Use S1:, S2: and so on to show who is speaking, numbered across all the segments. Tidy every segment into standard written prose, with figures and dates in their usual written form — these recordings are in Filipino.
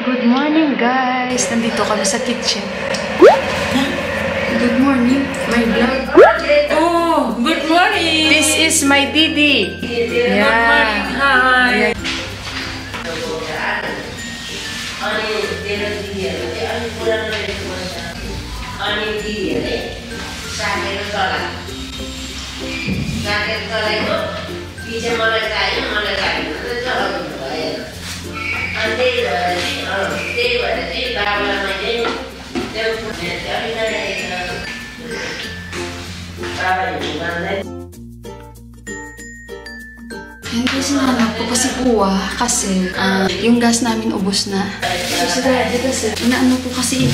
S1: Good morning, guys! Nandito kami sa kitchen. Good morning, my vlog.
S2: Oh, good morning!
S1: This is my Didi.
S2: Good morning, hi!
S1: Hindi sinanap ko kasi kuha kasi yung gas namin ubos na. So kasi inaano ko kasi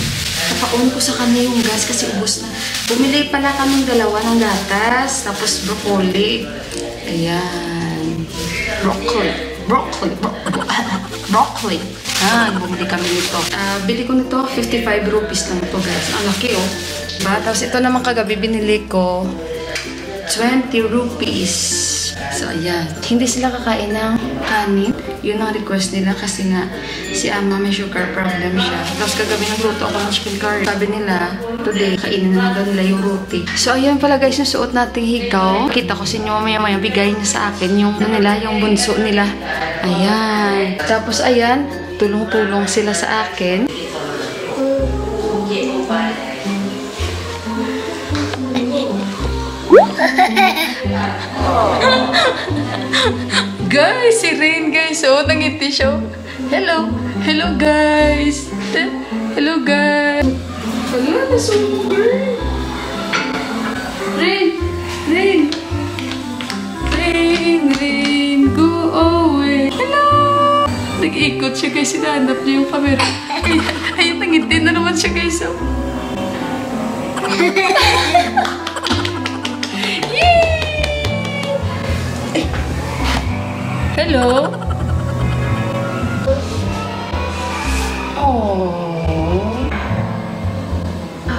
S1: kapaon ko sa kanya yung gas kasi ubos na. Bumili pala kaming dalawa ng gatas tapos broccoli. Ayan. Broccoli. Bumili kami nito. Bili ko nito 55 rupees lang ito, guys. Ang laki, oh. Diba? Tapos ito naman kagabi binili ko 20 rupees. So, ayan. Hindi sila kakain ng kanin. Yun ang request nila kasi nga si Ama may sugar problem siya. Tapos kagabi nagluto ako ng chicken curry. Sabi nila, today, kainin na daw nila yung roti. So, ayan pala guys, yung suot nating hikaw. Kita ko sa inyo mamaya-maya, bigay niya sa akin yung nila, yung bunso nila. Ayan. Tapos, ayan, tulong-tulong sila sa akin. Guys, si Rain, guys. Oh, nangiti siya. Hello. Hello, guys. Hello, guys. Hello, nasugar. Rain. Go away. Hello. Nag-ikot siya, guys. Sinahanap niya yung camera. Ayun, nangiti na naman siya, guys. Oh. Hello? Oh.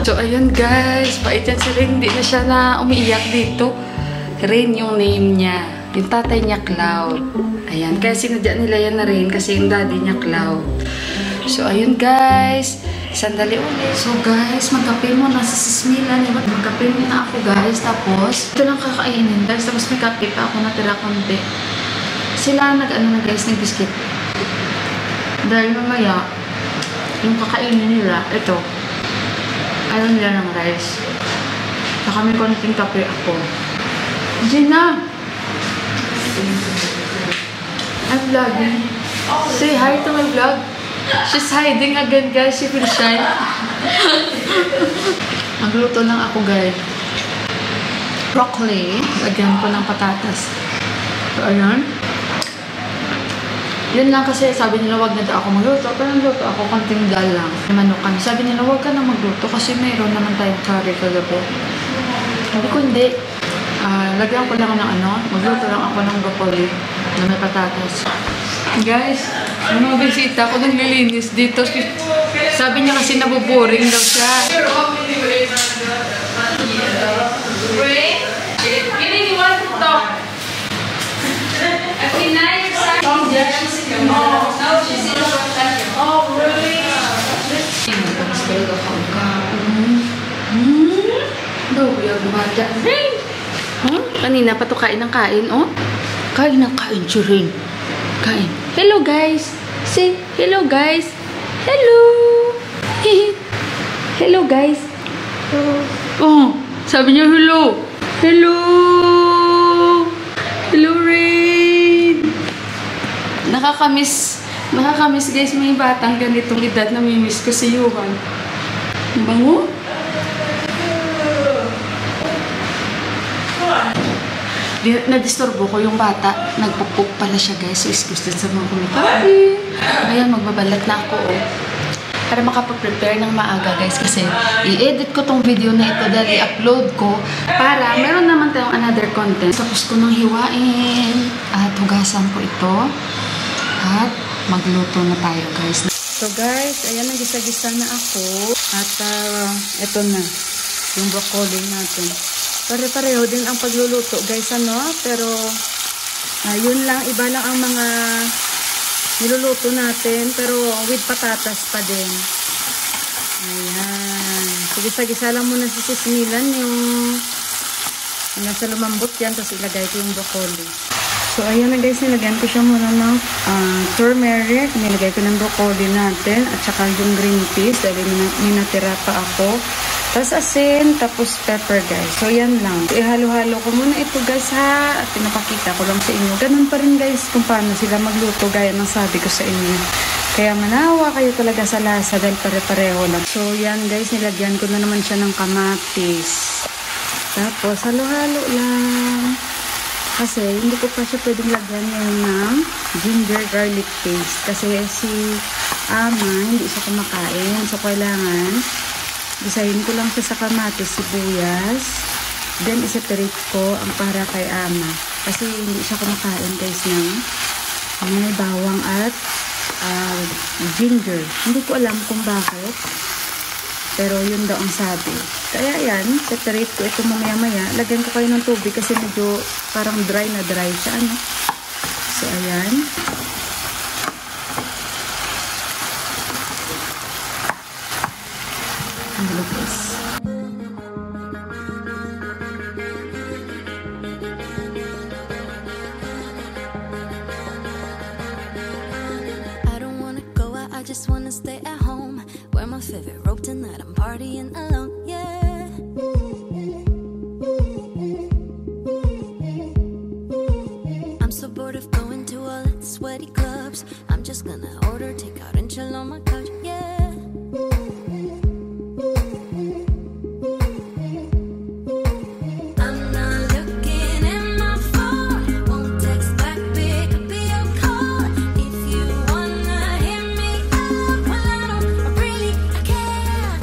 S1: So, ayun guys. Pait yan si Rain. Hindi na siya na umiiyak dito. Rain yung name niya. Yung tatay niya, Cloud. Ayan. Kaya sinadya nila yan na Rain kasi yung daddy niya, Cloud. So, ayun guys. Sandali ulit. So, guys, magkape mo na sa sismila. Magkape mo na ako, guys. Tapos, ito lang kakainin, guys. Tapos may kape pa ako natira konti. Sila guys, nag-biscuit. Dahil mamaya, yung kakainin nila, ito, ayaw nila ng rice. Saka may konting kape ako. Gina! I'm vlogging. Say hi to my vlog. She's hiding again, guys. She feels shy. Magluto lang ako, guys. Broccoli. Lagyan ko ng patatas. So, ayan. Yun lang kasi sabi nila wag na daw ako magluto. Pero nagluto ako, konting dal lang. Manukan. Sabi nila wag ka na magluto kasi mayroon naman tayong curry kagabi. Sabi ko hindi. Lagyan ko lang ng magluto lang ako ng broccoli na may patatas. Guys, yung mga bisita ko naglilinis dito. Sabi niya kasi nabuboring daw siya. Kanina pa to kain ng kain, oh. Kain ng kain, Rain. Kain. Hello, guys. Say, hello, guys. Hello. Hello, guys. Oh, sabi niya hello. Hello. Hello, Rain. Nakakamiss guys, may batang ganitong edad na mimiss ko si Johan. Ang bango? Na-disturbo ko yung bata. Nagpupuk pala siya, guys. So, excuse sa mga kumikain. Ayan, magbabalat na ako, oh. Para makapag-prepare ng maaga, guys. Kasi i-edit ko tong video na ito dahil i-upload ko para meron naman tayong another content. Tapos ko nang hiwain at hugasan ko ito. At magluto na tayo, guys. So, guys, ayan, nagisa-gisa na ako. At ito na, yung broccoli natin. Pare-pareho din ang pagluluto, guys, ano? Pero, yun lang, iba lang ang mga niluluto natin, pero with patatas pa din. Ayan. So, gisa-gisa lang muna si Sis Milan yung nasa lumambot yan, tapos ilagay ko yung broccoli. So, ayan na guys, nilagyan ko siya muna ng turmeric. Nilagay ko ng broccoli natin at saka yung green peas dahil minatira pa ako. Tapos asin, tapos pepper guys. So, yan lang. Ihalo-halo ko muna ito guys ha. At pinapakita ko lang sa inyo. Ganun pa rin guys kung paano sila magluto gaya ng sabi ko sa inyo. Kaya manawa kayo talaga sa lasa dahil pare-pareho lang. So, yan guys, nilagyan ko na naman siya ng kamatis. Tapos, halo-halo lang. Kasi, hindi ko pa siya pwedeng lagyan ngayon ng ginger garlic paste. Kasi si Ama, hindi siya kumakain. So, kailangan isahin ko lang siya sa kamatis, sibuyas. Then, i-separate ko ang para kay Ama. Kasi hindi siya kumakain guys ng may bawang at ginger. Hindi ko alam kung bakit. Pero yun daw ang sabi. Kaya yan, separate ko ito mamaya-maya. Lagyan ko kayo ng tubig kasi medyo parang dry na dry siya. Ano? So, ayan. Ang lupis.
S3: I don't wanna go out, I just wanna stay at home. Wear my favorite robe tonight, I'm partying alone, yeah. I'm so bored of going to all the sweaty clubs. I'm just gonna order takeout and chill on my couch, yeah. I'm not looking at my phone, won't text back, pick up your call. If you wanna hit me up, well I don't really care.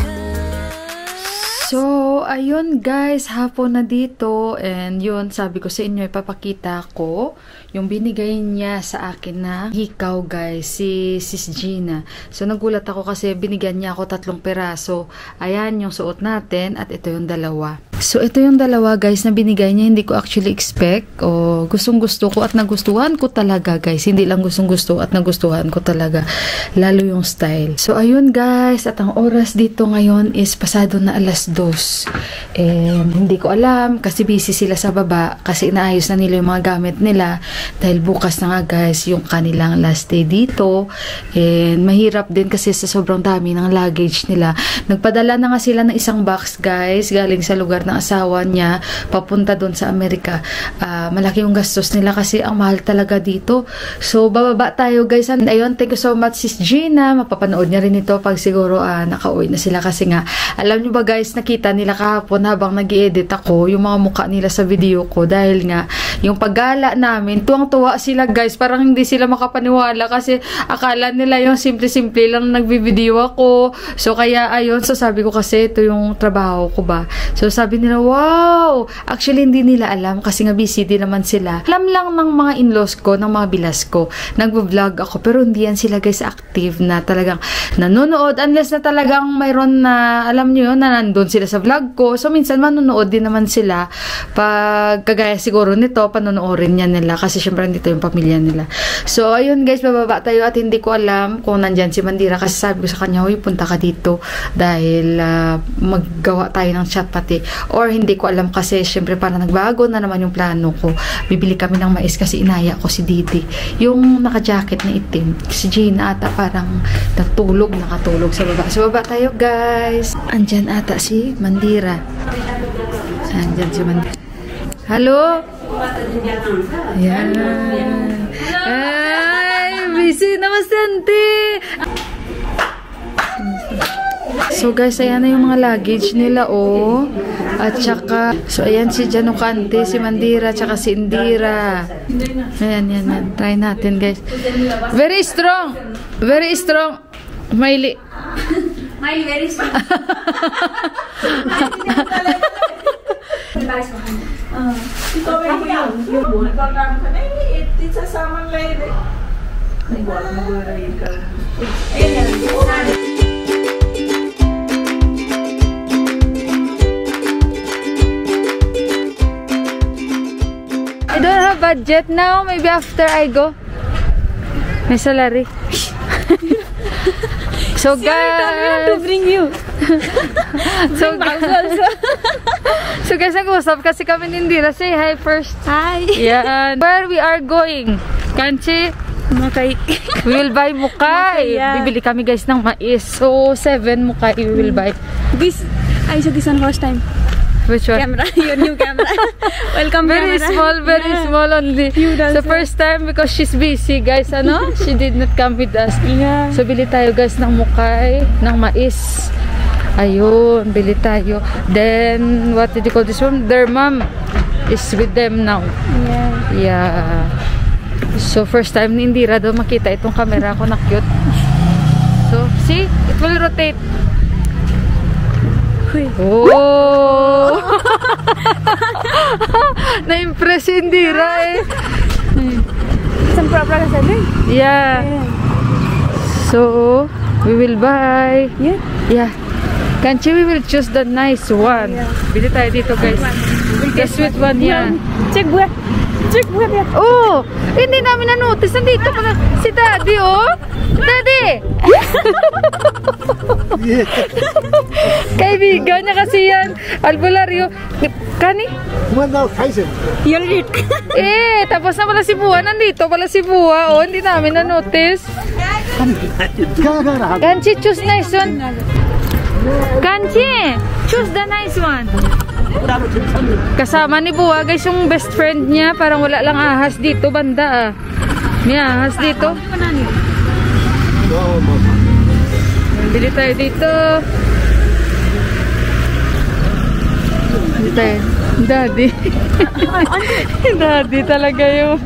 S1: So, ayun guys, hapon na dito. And yun, sabi ko sa inyo, ipapakita ko yung binigay niya sa akin na hikaw guys, si Sis Gina. So, nagulat ako kasi binigyan niya ako 3 peraso. Ayan yung suot natin at ito yung 2. So, ito yung 2 guys na binigay niya. Hindi ko actually expect. O, gustong-gusto ko at nagustuhan ko talaga guys. Hindi lang gustong-gusto at nagustuhan ko talaga. Lalo yung style. So, ayun guys. At ang oras dito ngayon is pasado na 2:00. And hindi ko alam kasi busy sila sa baba. Kasi inaayos na nila yung mga gamit nila. Dahil bukas na nga guys yung kanilang last day dito. And mahirap din kasi sa sobrang dami ng luggage nila. Nagpadala na nga sila ng 1 box guys. Galing sa lugar ng asawa niya papunta doon sa Amerika. Malaki yung gastos nila kasi ang mahal talaga dito. So bababa tayo guys. And ayun, thank you so much Sis Gina. Mapapanood niya rin ito pag siguro nakauwi na sila kasi nga alam niyo ba guys, nakita nila kahapon habang nag-i-edit ako yung mga mukha nila sa video ko dahil nga yung paggala namin, tuwang-tuwa sila guys. Parang hindi sila makapaniwala kasi akala nila yung simple-simple lang nagbi-video ako. So kaya ayun, so sabi ko kasi ito yung trabaho ko ba. So sabi nila, wow! Actually, hindi nila alam kasi nga busy din naman sila. Alam lang ng mga in-laws ko, ng mga bilas ko. Nagbo-vlog ako, pero hindi yan sila guys active na talagang nanonood unless na talagang mayroon na, alam nyo yun, na nandun sila sa vlog ko. So, minsan manonood din naman sila. Pag kagaya siguro nito, panonoorin niya nila kasi syempre dito yung pamilya nila. So, ayun guys, bababa tayo at hindi ko alam kung nandyan si Mandira kasi sabi ko sa kanya, huy, punta ka dito dahil maggawa tayo ng chat pati. Or hindi ko alam kasi syempre para nagbago na naman yung plano ko. Bibili kami ng mais kasi inaya ko si Didi. Yung naka-jacket na itim. Si Gina ata parang nakatulog sa baba. So baba tayo guys. Andyan ata si Mandira. Andyan si Mandira. Hello? Ayan. Ay, busy na masante. So guys, ayan na yung mga luggage nila oh. At saka, so ayan si Janukante, si Mandira, tsaka si Indira. Ayan, yan. Try natin guys. Very strong. Very strong. Miley.
S4: Miley, very strong.
S2: Ito ko yun. Yung nagkakamit ka na, it's a saman lady. Nagwala mo ba rin ka? Ayan yan.
S1: I don't have budget now. Maybe after I go. May salary. So guys,
S4: bring you.
S1: so guys, nag-usap kasi kami ni Indira. Say hi first.
S4: Hi.
S1: Yan. Where we are going? Kanchi?
S4: Mukay.
S1: We will buy mukay.
S4: Mukay, yeah.
S1: Bibili kami guys ng mais. So 7 mukay we will buy.
S4: This, I saw this one first time.
S1: Which one?
S4: Camera, your new camera. Welcome
S1: Very
S4: camera.
S1: small, very small only.
S4: Cute
S1: The
S4: also.
S1: first time because she's busy guys, ano? She did not come with us.
S4: Yeah.
S1: So bili tayo guys ng mukay, ng mais. Ayun, bili tayo. Then, what did you call this one? Their mom is with them now.
S4: Yeah.
S1: Yeah. So first time ni Indira daw makita itong camera ko na cute. So, see? It will rotate.
S4: Uy.
S1: Oh! Na-impress si Indira eh.
S4: Some proper kasi.
S1: Yeah. So, we will buy.
S4: Yeah.
S1: Yeah. Kanchi, we will choose the nice one.
S4: Yeah.
S1: Bili tayo dito guys. The sweet one yan.
S4: Check buat. Check buat ya.
S1: Oh! Hindi namin na-notice. Nandito pala si Daddy, oh! Daddy! Kaibigan niya kasi yan. Albularyo. Kani?
S4: You're it.
S1: Eh, tapos na pala si Buwa. Nandito pala si Buwa. Oh, hindi namin na-notice. Kanchi, choose nice one. Kanchi, choose the nice one. Kasama ni Buwa, guys, yung best friend niya. Parang wala lang ahas dito, banda ah. May ahas dito. Bili tayo dito. Bili tayo. Daddy. Daddy talaga yung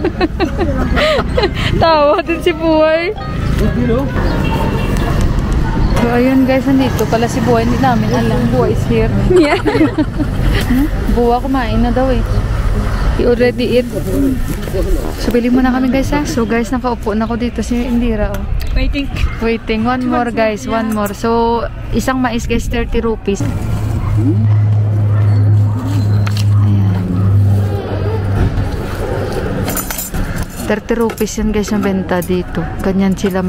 S1: tawa din si Buhay. So ayun guys, nandito pala si Buhay. Hindi namin alam. Buhay is here.
S4: Yeah.
S1: Buwa kumain na daw eh. He already eat. So bili muna kami guys ha. So guys, nakaupo na ako dito si Indira oh.
S4: Waiting.
S1: Waiting. One more guys. One more. So isang mais guys 30 rupees. Ayan. 30 rupees yan guys ang benta dito. Ganyan sila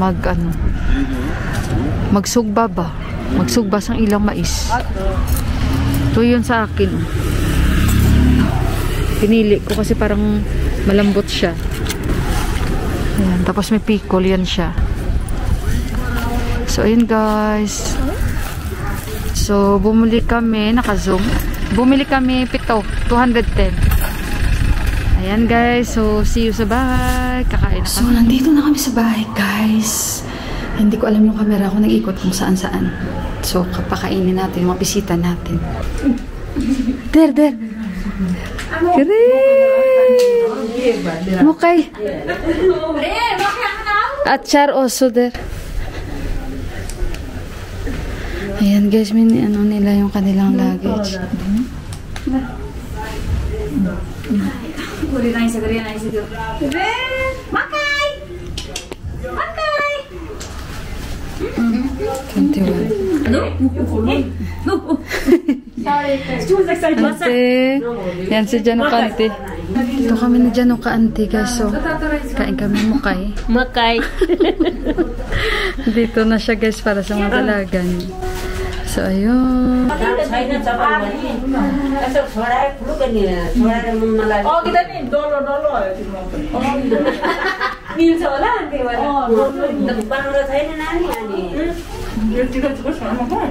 S1: magsugba ba? Magsugba sang ilang mais. Ito yun sa akin. Pinili ko kasi parang malambot siya. Ayan. Tapos may pickle yan siya. So ayun guys. So bumili kami, naka-zoom. Bumili kami 7, 210. Ayan guys. So see you sa bahay. Kakain na kami. So nandito na kami sa bahay guys. Hindi ko alam yung camera ko, nag-ikot kung saan-saan. So, kapakainin natin yung mga bisita natin. Der! Kere! Mukay! At char also der. Ayan guys, ano nila yung kanilang luggage.
S4: Makay!
S1: 21. Ante. Yan si Januka ante. Ito kami na Januka ante guys. So, kain kami mukay.
S4: Makay.
S1: Dito na siya guys para sa mga dalaga niya. So, ayun.
S2: Oh, kita nih dolo.
S4: Nil soalan di mana?
S2: Dia tidak terus sama kan?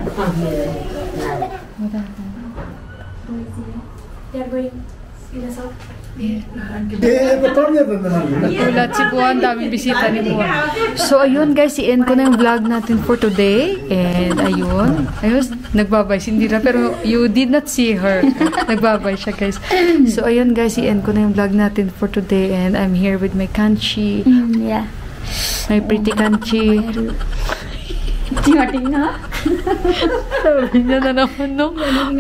S1: Ulat si Buwan, daming bisita ni Buwan. So, ayun guys, i-end ko na yung vlog natin for today. And ayun, nagbabay si Indira, pero you did not see her. Nagbabay siya guys. So, ayun guys, i-end ko na yung vlog natin for today. And I'm here with my Kanchi.
S4: Yeah.
S1: My pretty Kanchi.
S4: Timating na.
S1: Sabi niya na naman, no?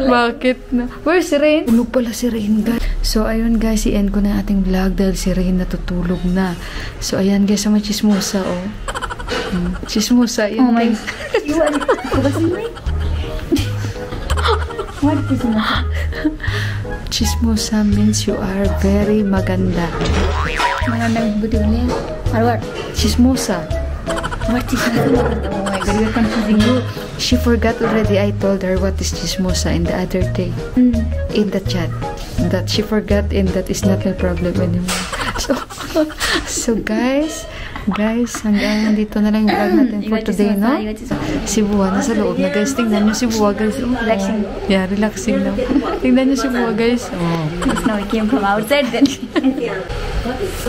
S1: Bakit na? Where's si Rain? Tulog pala si Rain, guys. So, ayun guys, i-end ko na ating vlog dahil si Rain natutulog na. So, ayan guys, may chismosa, oh. Chismosa, yun.
S4: Oh my.
S1: Guys.
S4: You are what is it?
S1: Chismosa means you are very maganda.
S4: Magandang buti ulit. Or what?
S1: Chismosa.
S4: What chismosa? Oh my god, you're confusing me.
S1: She forgot already. I told her what is chismosa in the other day in the chat. That she forgot and that is not my problem anymore. So guys, hanggang dito na lang yung vlog natin for today, no? Si Buwa nasa loob na, guys. Tingnan nyo si Buwa, guys.
S4: Relaxing.
S1: Yeah, relaxing na. Tingnan nyo si Buwa, guys.
S4: Now we came from outside then.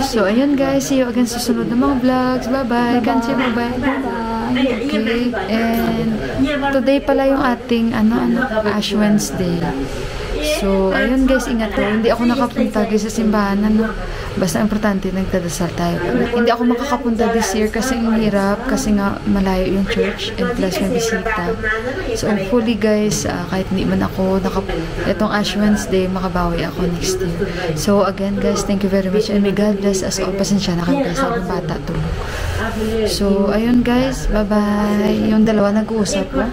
S1: So, ayun guys. See you again sa susunod na mga vlogs. Bye-bye. Kanchi, bye-bye. Okay. And today pala yung ating Ash Wednesday. So, ayun guys, ingat po. Hindi ako nakapunta guys sa simbahan. Basta importante, nagdadasal tayo. Hindi ako makakapunta this year kasi ang hirap. Kasi nga malayo yung church and plus may bisita. So, hopefully guys, kahit hindi man ako itong Ash Wednesday, makabawi ako next year. So, again guys, thank you very much. And may God bless us all. Pasensya na kami guys, ako bata to. So, ayun guys, bye-bye. Yung dalawa nag-uusap po.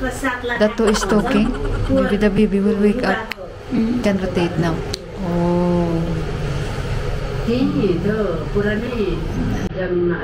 S1: That two is talking. Maybe the baby will wake up. Can rotate now. Oh.
S5: He, the Purani, Jamna,